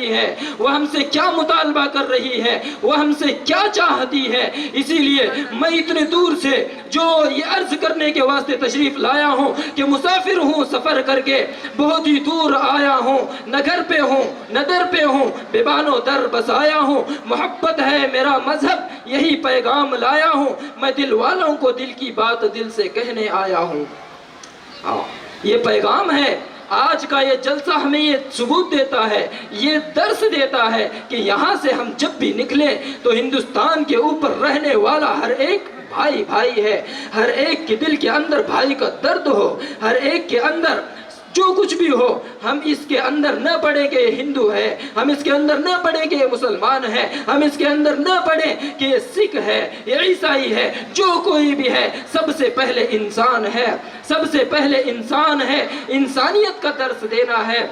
رہی ہے، وہ ہم سے کیا مطالبہ کر رہی ہے، وہ ہم سے کیا چاہتی ہے۔ اسی لیے میں اتنے دور سے جو یہ عرض کرنے کے واسطے تشریف لایا ہوں کہ مسافر ہوں، سفر کر کے بہت ہی دور آیا ہوں، نہ گھر پہ ہوں نہ در پہ ہوں، بے بان و در بس آیا ہوں، محبت ہے میرا مذہب یہی پیغام لایا ہوں، میں دل والوں کو دل کی بات دل سے کہنے آیا ہوں۔ یہ پیغام ہے آج کا، یہ جلسہ ہمیں یہ ثبوت دیتا ہے، یہ درس دیتا ہے کہ یہاں سے ہم جب بھی نکلیں تو ہندوستان کے اوپر رہنے والا ہر ایک بھائی بھائی ہے، ہر ایک کے دل کے اندر بھائی کا درد ہو، ہر ایک کے اندر جو کچھ بھی ہو، ہم اس کے اندر نہ پڑھیں کہ یہ ہندو ہے، ہم اس کے اندر نہ پڑھیں کہ یہ مسلمان ہے، ہم اس کے اندر نہ پڑھیں کہ یہ سکھ ہے، یہ عیسائی ہے، جو کوئی بھی ہے، سب سے پہلے انسان ہے، سب سے پہلے انسان ہے، انسانیت کا درس دینا ہے۔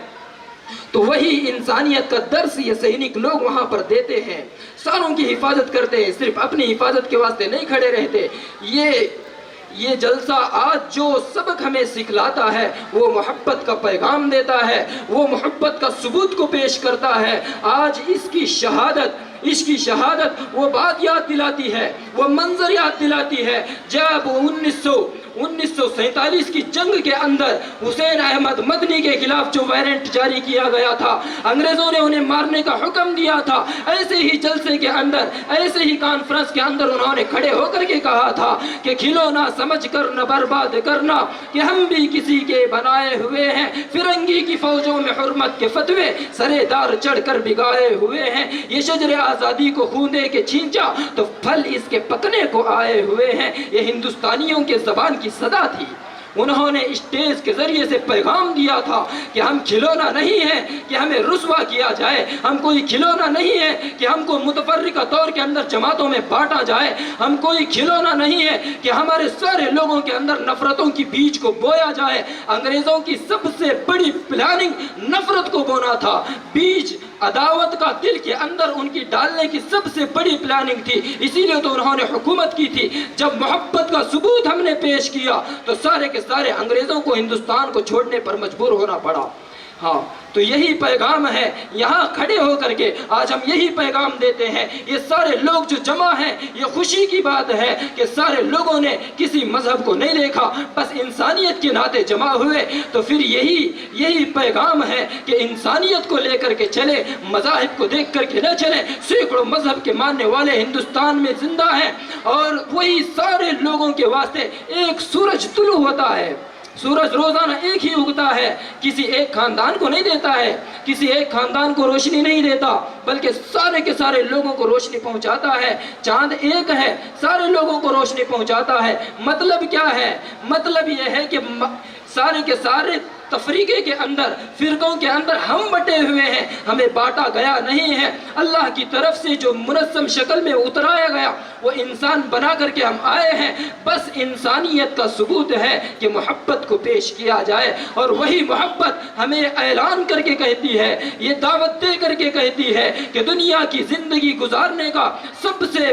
تو وہی انسانیت کا درس یہ سینک لوگ وہاں پر دیتے ہیں، ساروں کی حفاظت کرتے ہیں، صرف اپنی حفاظت کے واسطے نہیں کھڑے رہتے۔ یہ جلسہ آج جو سبق ہمیں سکھلاتا ہے وہ محبت کا پیغام دیتا ہے، وہ محبت کا ثبوت کو پیش کرتا ہے۔ آج اس کی شہادت وہ بات یاد دلاتی ہے، وہ منظر یاد دلاتی ہے جب 1947 کی جنگ کے اندر حسین احمد مدنی کے خلاف جو وارنٹ جاری کیا گیا تھا، انگریزوں نے انہیں مارنے کا حکم دیا تھا، ایسے ہی جلسے کے اندر، ایسے ہی کانفرنس کے اندر انہوں نے کھڑے ہو کر کے کہا تھا کہ کھلونا سمجھ کر نہ برباد کرنا، کہ ہم بھی کسی کے بنائے ہوئے ہیں، فرنگی کی فوجوں میں حرمت کے فتوے سرے دار چڑھ کر بگائے ہوئے ہیں، یہ شجر آزادی کو خون دے کے چھینچا تو پھل اس کے پکنے کو آئے ہوئے ہیں۔ یہ ہندوستانیوں کے زبان کی صدا تھی، انہوں نے اسٹیج کے ذریعے سے پیغام دیا تھا کہ ہم کھلونا نہیں ہیں کہ ہمیں رسوا کیا جائے، ہم کوئی کھلونا نہیں ہے کہ ہم کو متفرقہ طور کے اندر جماعتوں میں بانٹا جائے، ہم کوئی کھلونا نہیں ہے کہ ہمارے سارے لوگوں کے اندر نفرتوں کی بیج کو بویا جائے۔ انگریزوں کی سب سے بڑی پلاننگ نفرت کو بونا تھا، بیج عداوت کا دل کے اندر ان کی ڈالنے کی سب سے بڑی پلاننگ تھی، اسی لیے تو انہوں نے حکومت کی تھی۔ جب محبت کا ثبوت ہم نے پیش کیا تو سارے کے سارے انگریزوں کو ہندوستان کو چھوڑنے پر مجبور ہونا پڑا۔ ہاں، تو یہی پیغام ہے، یہاں کھڑے ہو کر کے آج ہم یہی پیغام دیتے ہیں۔ یہ سارے لوگ جو جمع ہیں، یہ خوشی کی بات ہے کہ سارے لوگوں نے کسی مذہب کو نہیں دیکھا، بس انسانیت کے ناطے جمع ہوئے۔ تو پھر یہی پیغام ہے کہ انسانیت کو لے کر کے چلے، مذاہب کو دیکھ کر کے نہ چلے۔ سینکڑوں مذہب کے ماننے والے ہندوستان میں زندہ ہیں، اور وہی سارے لوگوں کے واسطے ایک سورج طلوع ہوتا ہے، سورج روزانہ ایک ہی اگتا ہے، کسی ایک خاندان کو نہیں دیتا ہے، کسی ایک خاندان کو روشنی نہیں دیتا، بلکہ سارے کے سارے لوگوں کو روشنی پہنچاتا ہے۔ چاند ایک ہے، سارے لوگوں کو روشنی پہنچاتا ہے۔ مطلب کیا ہے؟ مطلب یہ ہے کہ سارے کے سارے تفریقے کے اندر، فرقوں کے اندر ہم بٹے ہوئے ہیں، ہمیں بانٹا گیا نہیں ہے۔ اللہ کی طرف سے جو منظم شکل میں اترایا گیا وہ انسان بنا کر کے ہم آئے ہیں، بس انسانیت کا ثبوت ہے کہ محبت کو پیش کیا جائے، اور وہی محبت ہمیں اعلان کر کے کہتی ہے، یہ دعوت دے کر کے کہتی ہے کہ دنیا کی زندگی گزارنے کا سب سے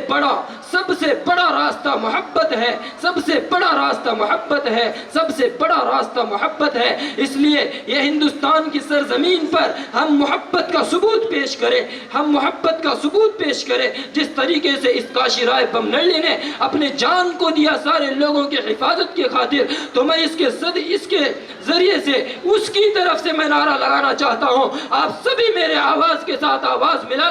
بڑا راستہ محبت ہے، سب سے بڑا راستہ محبت ہے، سب سے بڑا راستہ محبت ہے۔ اس لیے یہ ہندوستان کی سرزمین پر ہم محبت کا ثبوت پیش کریں، ہم محبت کا ثبوت پیش کریں۔ جس طریقے سے اس کاشی رائے بمنڈلی نے اپنے جان کو دیا سارے لوگوں کی حفاظت کی خاطر، تو میں اس کے ذریعے سے اس کی طرف سے میں نعرہ لگانا چاہتا ہوں۔ آپ سبھی میرے آواز کے ساتھ آواز ملا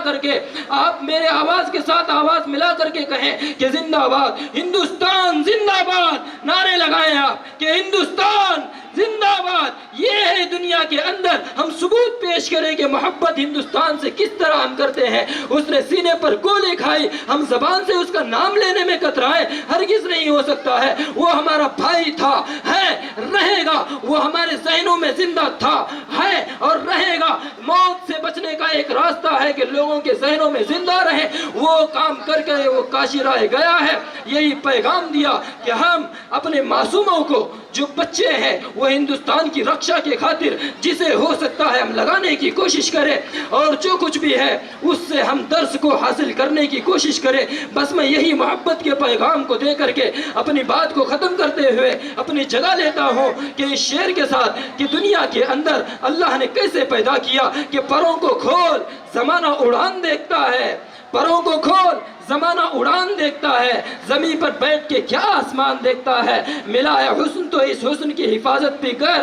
کر کے کہیں کہ زندہ باد ہندوستان، زندہ باد نعرے لگائیں آپ کہ ہندوستان زندہ باد۔ یہ ہے دنیا کے اندر ہم ثبوت پیش کریں کہ محبت ہندوستان سے کس طرح ہم کرتے ہیں۔ اس نے سینے پر گولی کھائی، ہم زبان سے اس کا نام لینے میں کترائیں، ہرگز نہیں ہو سکتا ہے۔ وہ ہمارا بھائی تھا، ہے، رہے گا، وہ ہمارے ذہنوں میں زندہ تھا، ہے اور رہے گا۔ موت سے بچنے کا ایک راستہ ہے کہ لوگوں کے ذہنوں میں زندہ رہے، وہ کام کر کے وہ کاشی رائے گیا ہے۔ یہی پیغام دیا کہ ہم اپنے معصوموں کو، جو بچے ہیں، وہ ہندوستان کی رکشا کے خاطر جسے ہو سکتا ہے ہم لگانے کی کوشش کریں، اور جو کچھ بھی ہے اس سے ہم درس کو حاصل کرنے کی کوشش کریں۔ بس میں یہی محبت کے پیغام کو دے کر کے اپنی بات کو ختم کرتے ہوئے اپنی جگہ لیتا ہوں کہ اس شعر کے ساتھ کہ دنیا کے اندر اللہ نے کیسے پیدا کیا کہ پروں کو کھول زمانہ اڑان دیکھتا ہے، پروں کو کھول زمانہ اڑان دیکھتا ہے، زمین پر بیٹھ کے کیا آسمان دیکھتا ہے، ملا ہے حسن تو اس حسن کی حفاظت بھی کر،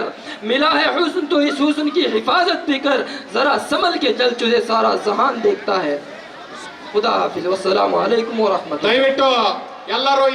ملا ہے حسن تو اس حسن کی حفاظت بھی کر، ذرا سنبھل کے چل تجھے سارا جہان دیکھتا ہے. خدا حافظ، والسلام علیکم ورحمۃ اللہ. ದಯವಿಟ್ಟು ಎಲ್ಲರೂ